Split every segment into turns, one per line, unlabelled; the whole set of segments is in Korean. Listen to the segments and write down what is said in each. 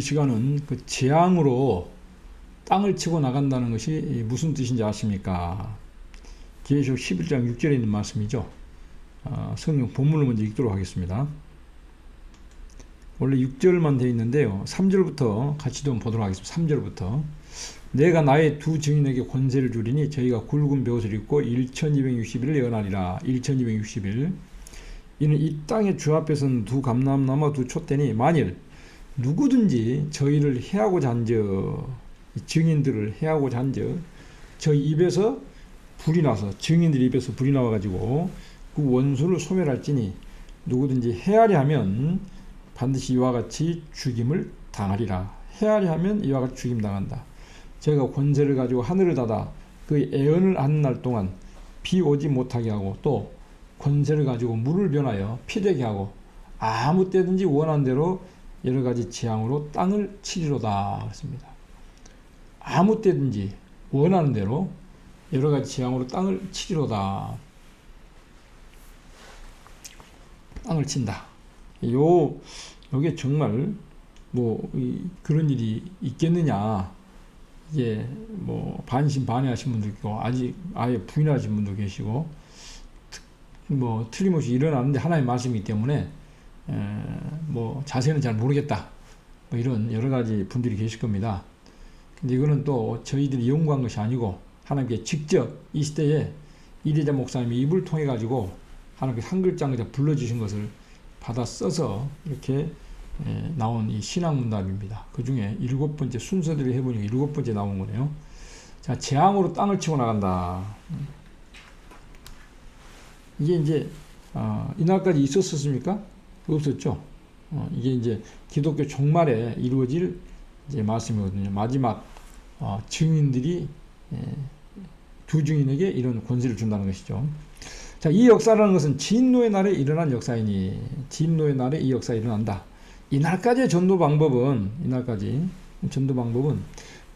시간은 그 재앙으로 땅을 치고 나간다는 것이 무슨 뜻인지 아십니까? 계시록 11장 6절에 있는 말씀이죠. 성경 본문을 먼저 읽도록 하겠습니다. 원래 6절만 되어 있는데요. 3절부터 같이 좀 보도록 하겠습니다. 3절부터 내가 나의 두 증인에게 권세를 주리니 저희가 굵은 벼옷을 입고 1260일을 예언하리라. 1260일 이는 이 땅의 주 앞에서는 두 감람나무와 두 촛대니 만일 누구든지 저희를 해하고자 한즉 증인들을 해하고자 한즉 저희 입에서 불이 나서 증인들 입에서 불이 나와가지고 그 원수를 소멸할지니 누구든지 해하려 하면 반드시 이와 같이 죽임을 당하리라. 해하려 하면 이와 같이 죽임 당한다. 제가 권세를 가지고 하늘을 닫아 그 애언을 하는 날 동안 비 오지 못하게 하고 또 권세를 가지고 물을 변하여 피되게 하고 아무 때든지 원하는 대로 여러 가지 재앙으로 땅을 치리로다. 그렇습니다. 아무 때든지 원하는 대로 여러 가지 재앙으로 땅을 치리로다. 땅을 친다. 요게 정말 그런 일이 있겠느냐. 이게 반신반의하신 분도 있고 아직 아예 부인하신 분도 계시고 틀림없이 일어나는데 하나의 말씀이기 때문에 자세는 잘 모르겠다. 이런 여러 가지 분들이 계실 겁니다. 근데 이거는 또 저희들이 연구한 것이 아니고 하나님께 직접 이 시대에 이대자 목사님이 입을 통해 가지고 하나님께 한 글자 한 글자 불러주신 것을 받아 써서 이렇게 나온 이 신앙문답입니다. 그 중에 7번째 순서대로 해보니까 7번째 나온 거네요. 자, 재앙으로 땅을 치고 나간다. 이게 이제 이날까지 있었습니까? 없었죠. 이게 이제 기독교 종말에 이루어질 이제 말씀이거든요. 마지막 증인들이 두 증인에게 이런 권세를 준다는 것이죠. 자, 이 역사라는 것은 진노의 날에 일어난 역사이니 진노의 날에 이 역사가 일어난다. 이날까지의 전도 방법은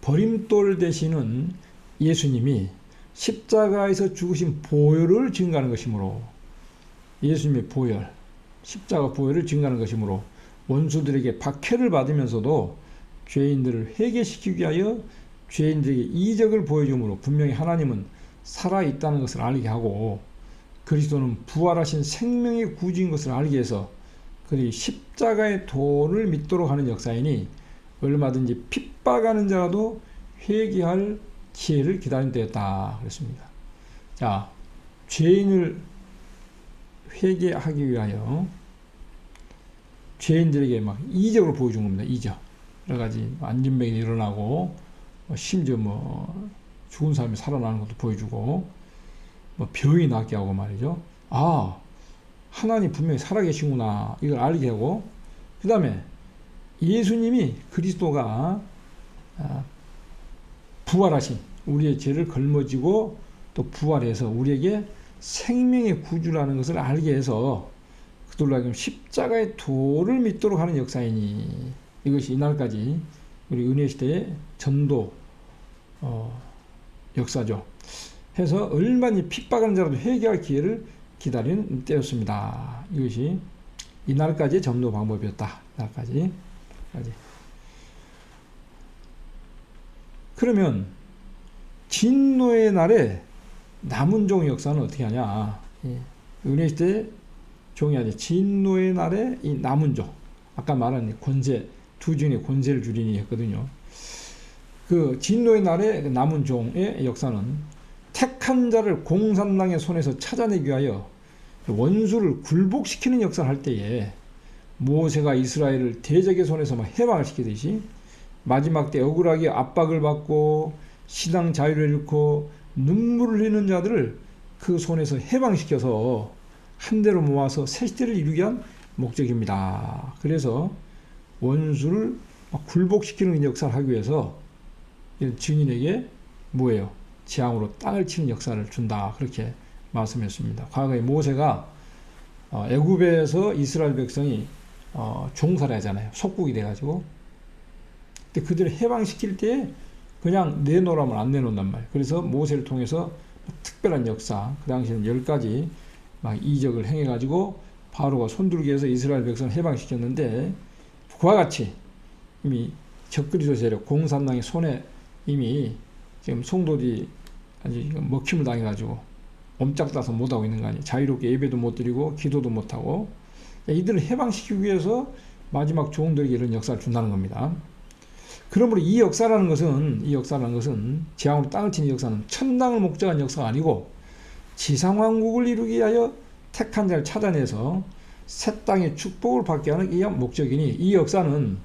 버림돌 되시는 예수님이 십자가에서 죽으신 보혈을 증거하는 것이므로 예수님의 보혈, 십자가 보혈을 증거하는 것이므로 원수들에게 박해를 받으면서도 죄인들을 회개시키기 위하여 죄인들에게 이적을 보여주므로 분명히 하나님은 살아있다는 것을 알게 하고 그리스도는 부활하신 생명의 구주인 것을 알게 해서 그리 십자가의 도를 믿도록 하는 역사이니 얼마든지 핍박하는 자라도 회개할 기회를 기다린 때였다. 그랬습니다. 자, 죄인을 회개하기 위하여 죄인들에게 막 이적으로 보여준 겁니다. 이적. 여러 가지 안진병이 일어나고 심지어 죽은 사람이 살아나는 것도 보여주고 병이 낫게 하고 말이죠. 하나님 분명히 살아계시구나 이걸 알게 하고 그 다음에 예수님이 그리스도가 부활하신 우리의 죄를 걸머지고 또 부활해서 우리에게 생명의 구주라는 것을 알게 해서 그들로 하여금 십자가의 도를 믿도록 하는 역사이니 이것이 이날까지 우리 은혜시대의 전도 역사죠. 해서 얼마나 핍박하는 자라도 회개할 기회를 기다리는 때였습니다. 이것이 이날까지의 전도 방법이었다. 이날까지. 그러면 진노의 날에 남은 종의 역사는 어떻게 하냐? 은혜시대 종이 아니라 진노의 날에 이 남은 종. 아까 말한 권세, 두 증인의 권세를 주리니 했거든요. 그 진노의 날에 남은 종의 역사는 택한 자를 공산당의 손에서 찾아내기 위하여 원수를 굴복시키는 역사를 할 때에 모세가 이스라엘을 대적의 손에서 해방을 시키듯이 마지막 때 억울하게 압박을 받고 신앙 자유를 잃고 눈물을 흘리는 자들을 그 손에서 해방시켜서 한 대로 모아서 새 시대를 이루기 위한 목적입니다. 그래서 원수를 굴복시키는 역사를 하기 위해서 증인에게 뭐예요? 재앙으로 땅을 치는 역사를 준다. 그렇게 말씀했습니다. 과거에 모세가 애굽에서 이스라엘 백성이 종살이 하잖아요. 속국이 돼가지고. 근데 그들을 해방시킬 때 그냥 내놓으라면 안 내놓는단 말이에요. 그래서 모세를 통해서 특별한 역사, 그 당시에는 10가지 이적을 행해가지고 바로가 손들게 해서 이스라엘 백성을 해방시켰는데 그와 같이 이미 적그리스도 세력 공산당의 손에 이미 지금 성도들이 아주 먹힘을 당해가지고 옴짝다서 못하고 있는 거 아니에요. 자유롭게 예배도 못 드리고 기도도 못하고 이들을 해방시키기 위해서 마지막 종들에게 이런 역사를 준다는 겁니다. 그러므로 이 역사라는 것은 재앙으로 땅을 치는 역사는 천당을 목적한 역사가 아니고 지상왕국을 이루기 위하여 택한 자를 찾아내서 새 땅의 축복을 받게 하는 이 목적이니 이 역사는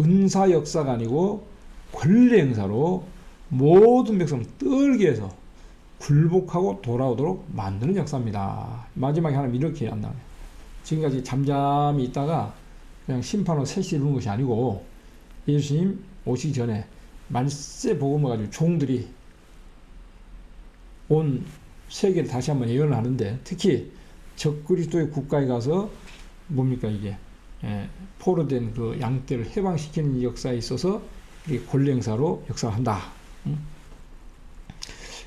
은사 역사가 아니고 권리 행사로 모든 백성을 떨게 해서 굴복하고 돌아오도록 만드는 역사입니다. 마지막에 하나님 이렇게 한다. 지금까지 잠잠히 있다가 그냥 심판으로 셋이 이루는 것이 아니고 예수님 오시기 전에 말세 복음을 가지고 종들이 온 세계를 다시 한번 예언을 하는데 특히 적그리스도의 국가에 가서 뭡니까 이게 포로된 그 양떼를 해방시키는 역사에 있어서 권리 행사로 역사를 한다.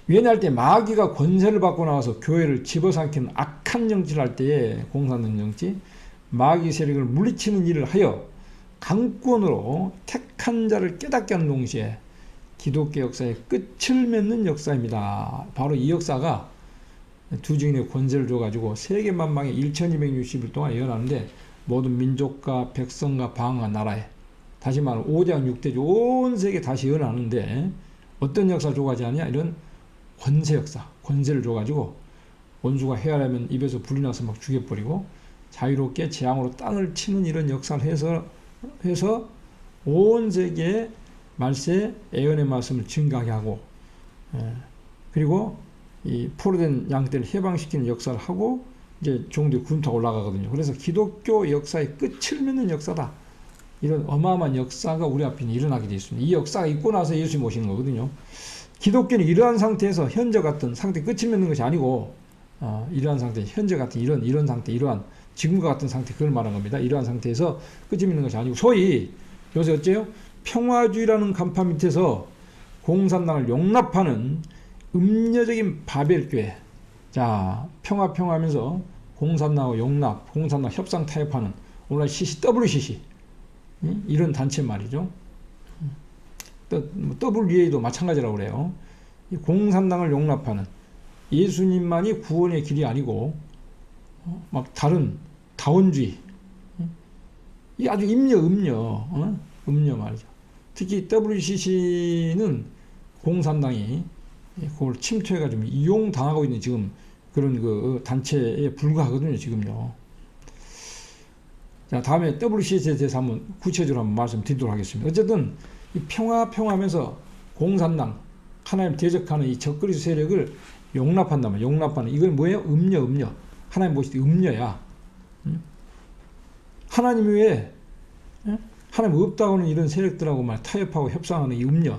왜냐할 때 마귀가 권세를 받고 나와서 교회를 집어삼키는 악한 정치를 할 때에 공산당 정치 마귀 세력을 물리치는 일을 하여 강권으로 택한 자를 깨닫게 하는 동시에 기독교 역사의 끝을 맺는 역사입니다. 바로 이 역사가 두 증인의 권세를 줘가지고 세계 만방에 1260일 동안 예언하는데 모든 민족과 백성과 방과 나라에 다시 말하면 5대왕 6대주 온 세계 다시 예언하는데 어떤 역사 줘가지 않냐 이런 권세 역사 권세를 줘가지고 원수가 헤아려면 입에서 불이 나서 막 죽여버리고 자유롭게 재앙으로 땅을 치는 이런 역사를 해서 온 세계에 말세 예언의 말씀을 증가하게 하고 그리고 이 포로된 양떼를 해방시키는 역사를 하고 이제 종들이 군타가 올라가거든요. 그래서 기독교 역사의 끝을 맺는 역사다. 이런 어마어마한 역사가 우리 앞에 일어나게 되어 있습니다. 이 역사가 있고 나서 예수님 오시는 거거든요. 기독교는 이러한 상태에서 현재 같은 상태 끝을 맺는 것이 아니고 이러한 상태, 현재 같은 이런 상태, 이러한 지금과 같은 상태 그걸 말하는 겁니다. 이러한 상태에서 끝을 맺는 것이 아니고 소위 요새 어째요? 평화주의라는 간판 밑에서 공산당을 용납하는 음녀적인 바벨교회 자 평화하면서 공산당하고 용납, 공산당 협상 타협하는 오늘날 WCC 이런 단체 말이죠. WEA도 마찬가지라고 그래요. 공산당을 용납하는 예수님만이 구원의 길이 아니고 막 다른 다원주의 이 아주 음녀 말이죠. 특히 WCC는 공산당이 그걸 침투해가지고 이용당하고 있는 지금 그런 그 단체에 불과하거든요, 지금요. 자, 다음에 WCC에 대해서 한번 구체적으로 한번 말씀드리도록 하겠습니다. 어쨌든 이 평화하면서 공산당 하나님 대적하는 이 적그리스도 세력을 용납한다면 용납하는 이건 뭐예요? 음녀. 하나님 보실 때 음녀야. 하나님 외에 하나님 없다고는 이런 세력들하고 말 타협하고 협상하는 이 음녀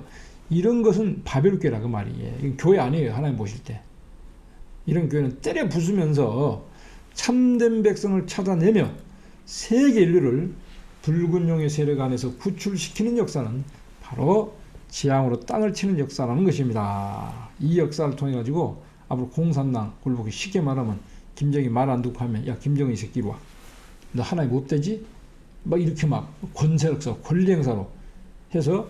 이런 것은 바벨교라 그 말이에요. 이건 교회 아니에요. 하나님 보실 때. 이런 교회는 때려 부수면서 참된 백성을 찾아내며 세계 인류를 붉은 용의 세력 안에서 구출시키는 역사는 바로 재앙으로 땅을 치는 역사라는 것입니다. 이 역사를 통해 가지고 앞으로 공산당 굴복이 쉽게 말하면 김정이 말 안 듣고 하면 야 김정은 이 새끼 와. 너 하나님 못 되지? 막 이렇게 막 권세력사, 권리 행사로 해서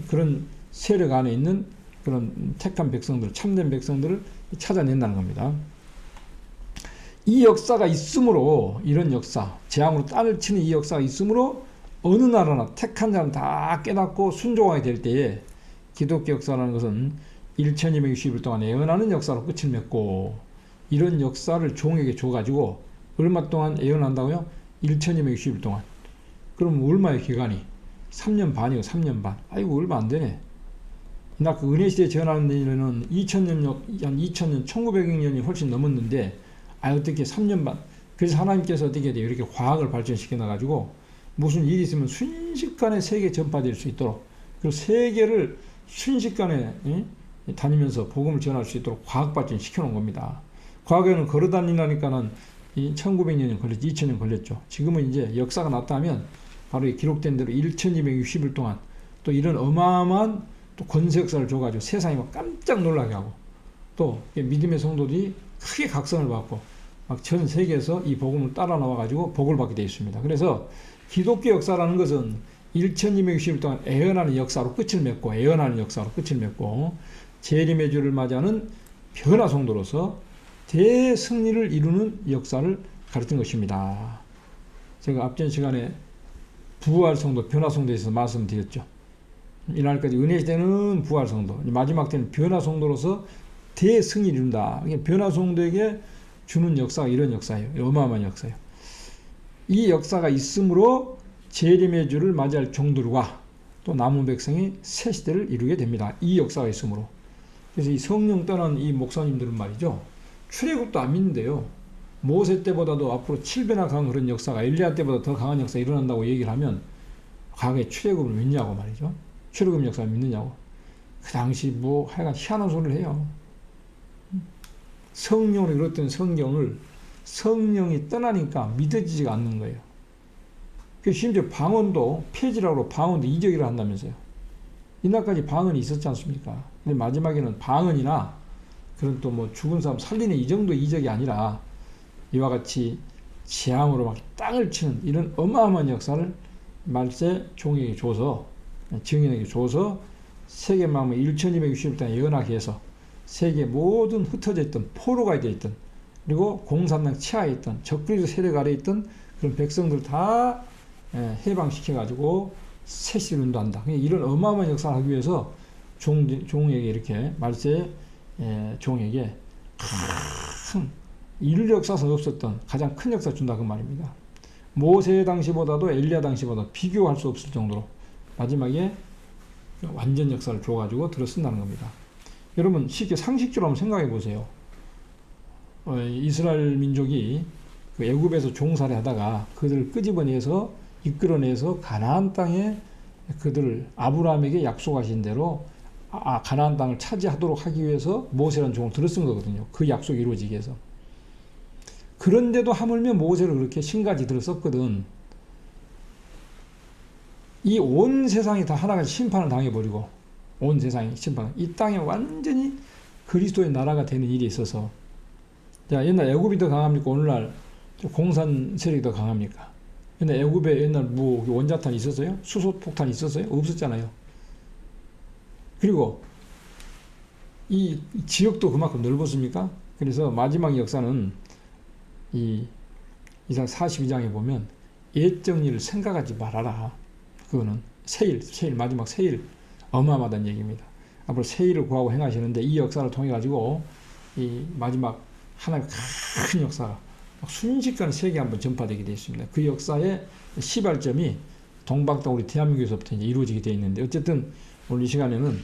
그런 세력 안에 있는 그런 택한 백성들, 참된 백성들을 찾아낸다는 겁니다. 이 역사가 있으므로 이런 역사, 재앙으로 땅을 치는 이 역사가 있으므로 어느 나라나 택한 자는 다 깨닫고 순종하게 될 때에 기독교 역사라는 것은 1260일 동안 예언하는 역사로 끝을 맺고 이런 역사를 종에게 줘가지고 얼마 동안 예언한다고요? 1260일 동안. 그럼 얼마의 기간이? 3년 반이요, 3년 반. 아이고, 얼마 안 되네. 나 그 은혜시대에 전하는 데는 2000년, 1900년이 훨씬 넘었는데, 어떻게 3년 반. 그래서 하나님께서 어떻게 돼요? 이렇게 과학을 발전시켜놔가지고, 무슨 일이 있으면 순식간에 세계에 전파될 수 있도록, 그리고 세계를 순식간에 다니면서 복음을 전할 수 있도록 과학 발전시켜 놓은 겁니다. 과거에는 걸어 다니려니까는 1900년이 걸렸죠. 2000년 걸렸죠. 지금은 이제 역사가 나타나면 바로 기록된 대로 1260일 동안 또 이런 어마어마한 또 권세 역사를 줘가지고 세상이 막 깜짝 놀라게 하고 또 믿음의 성도들이 크게 각성을 받고 막 전 세계에서 이 복음을 따라 나와가지고 복을 받게 되어 있습니다. 그래서 기독교 역사라는 것은 1260일 동안 애언하는 역사로 끝을 맺고 재림의 주를 맞이하는 변화성도로서 대승리를 이루는 역사를 가르친 것입니다. 제가 앞전 시간에 부활성도, 변화성도에 대해서 말씀드렸죠. 이날까지 은혜시대는 부활성도, 마지막 때는 변화성도로서 대승리를 이룬다. 변화성도에게 주는 역사가 이런 역사예요. 어마어마한 역사예요. 이 역사가 있으므로 재림의 주를 맞이할 종들과 또 남은 백성이 새 시대를 이루게 됩니다. 이 역사가 있으므로. 그래서 이 성령 떠난 이 목사님들은 말이죠. 출애굽도 안 믿는데요. 모세 때보다도 앞으로 7배나 강한 그런 역사가 엘리야 때보다 더 강한 역사가 일어난다고 얘기를 하면 과거에 출애굽을 믿냐고 말이죠. 출애굽 역사를 믿느냐고. 그 당시 뭐 하여간 희한한 소리를 해요. 성령으로 이뤘던 성경을 성령이 떠나니까 믿어지지가 않는 거예요. 심지어 방언도 폐지라고 방언도 이적이라 한다면서요. 이날까지 방언이 있었지 않습니까? 근데 마지막에는 방언이나 그런 또 뭐 죽은 사람 살리는 이 정도 이적이 아니라 이와 같이 재앙으로 막 땅을 치는 이런 어마어마한 역사를 말세 종에게 줘서 증인에게 줘서 세계 만물 1260일 동안 예언하게 해서 세계 모든 흩어져 있던 포로가 되어 있던 그리고 공산당 치하에 있던 적그리스 세력 아래에 있던 그런 백성들 다 해방시켜 가지고 새 시대를 운동한다. 이런 어마어마한 역사를 하기 위해서 종에게 이렇게 말세 종에게 큰 인류 역사상 없었던 가장 큰 역사를 준다 그 말입니다. 모세 당시보다도 엘리야 당시보다 비교할 수 없을 정도로 마지막에 완전 역사를 줘가지고 들어쓴다는 겁니다. 여러분 쉽게 상식적으로 한번 생각해 보세요. 이스라엘 민족이 그 애굽에서 종살이 하다가 그들을 끄집어내서 이끌어내서 가나안 땅에 그들을 아브라함에게 약속하신 대로 가나안 땅을 차지하도록 하기 위해서 모세라는 종을 들어쓴 거거든요. 그 약속이 이루어지기 위해서. 그런데도 하물며 모세를 그렇게 신까지 들었었거든. 이 온 세상이 다 하나같이 심판을 당해버리고 온 세상이 심판. 이 땅에 완전히 그리스도의 나라가 되는 일이 있어서 자 옛날 애굽이 더 강합니까? 오늘날 공산 세력이 더 강합니까? 옛날 애굽에 옛날 뭐 원자탄 있었어요? 수소폭탄 있었어요? 없었잖아요. 그리고 이 지역도 그만큼 넓었습니까? 그래서 마지막 역사는 이상 42장에 보면 옛 정리를 생각하지 말아라. 그거는 세일 마지막 세일 어마어마하다는 얘기입니다. 앞으로 세일을 구하고 행하시는데 이 역사를 통해 가지고 이 마지막 하나의 큰 역사가 순식간에 세계에 한번 전파되게 되어 있습니다. 그 역사의 시발점이 동방땅 우리 대한민국에서부터 이제 이루어지게 되어 있는데 어쨌든 오늘 이 시간에는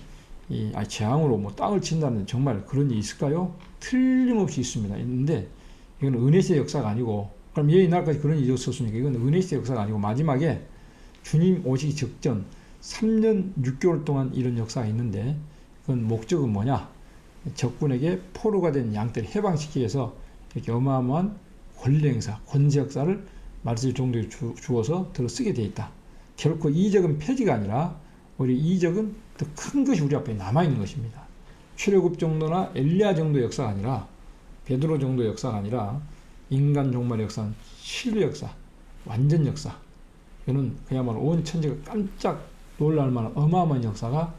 재앙으로 뭐 땅을 친다는 정말 그런 일이 있을까요? 틀림없이 있습니다. 있는데 이건 은혜시대 역사가 아니고 그럼 왜 이날까지 그런 일이 없었습니까? 이건 은혜시대 역사가 아니고 마지막에 주님 오시기 직전 3년 6개월 동안 이런 역사가 있는데 그건 목적은 뭐냐? 적군에게 포로가 된 양떼를 해방시키기 위해서 이렇게 어마어마한 권리 행사, 권세 역사를 말세 종들에 주어서 들어 쓰게 되어 있다. 결코 이적은 폐지가 아니라 우리 이적은 더 큰 것이 우리 앞에 남아있는 것입니다. 출애굽 정도나 엘리야 정도의 역사가 아니라 베드로 정도의 역사가 아니라 인간 종말의 역사는 신류 역사, 완전 역사. 이거는 그야말로 온 천지가 깜짝 놀랄 만한 어마어마한 역사가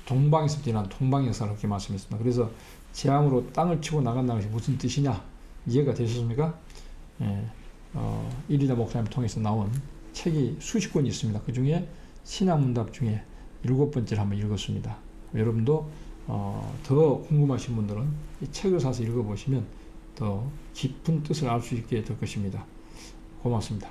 동방에서 일어난 동방 역사를 그렇게 말씀했습니다. 그래서 재앙으로 땅을 치고 나간다는 것이 무슨 뜻이냐? 이해가 되셨습니까? 이리다 목사님 통해서 나온 책이 수십 권이 있습니다. 그 중에 신학문답 중에 7번째를 한번 읽었습니다. 여러분도 더 궁금하신 분들은 이 책을 사서 읽어보시면 더 깊은 뜻을 알 수 있게 될 것입니다. 고맙습니다.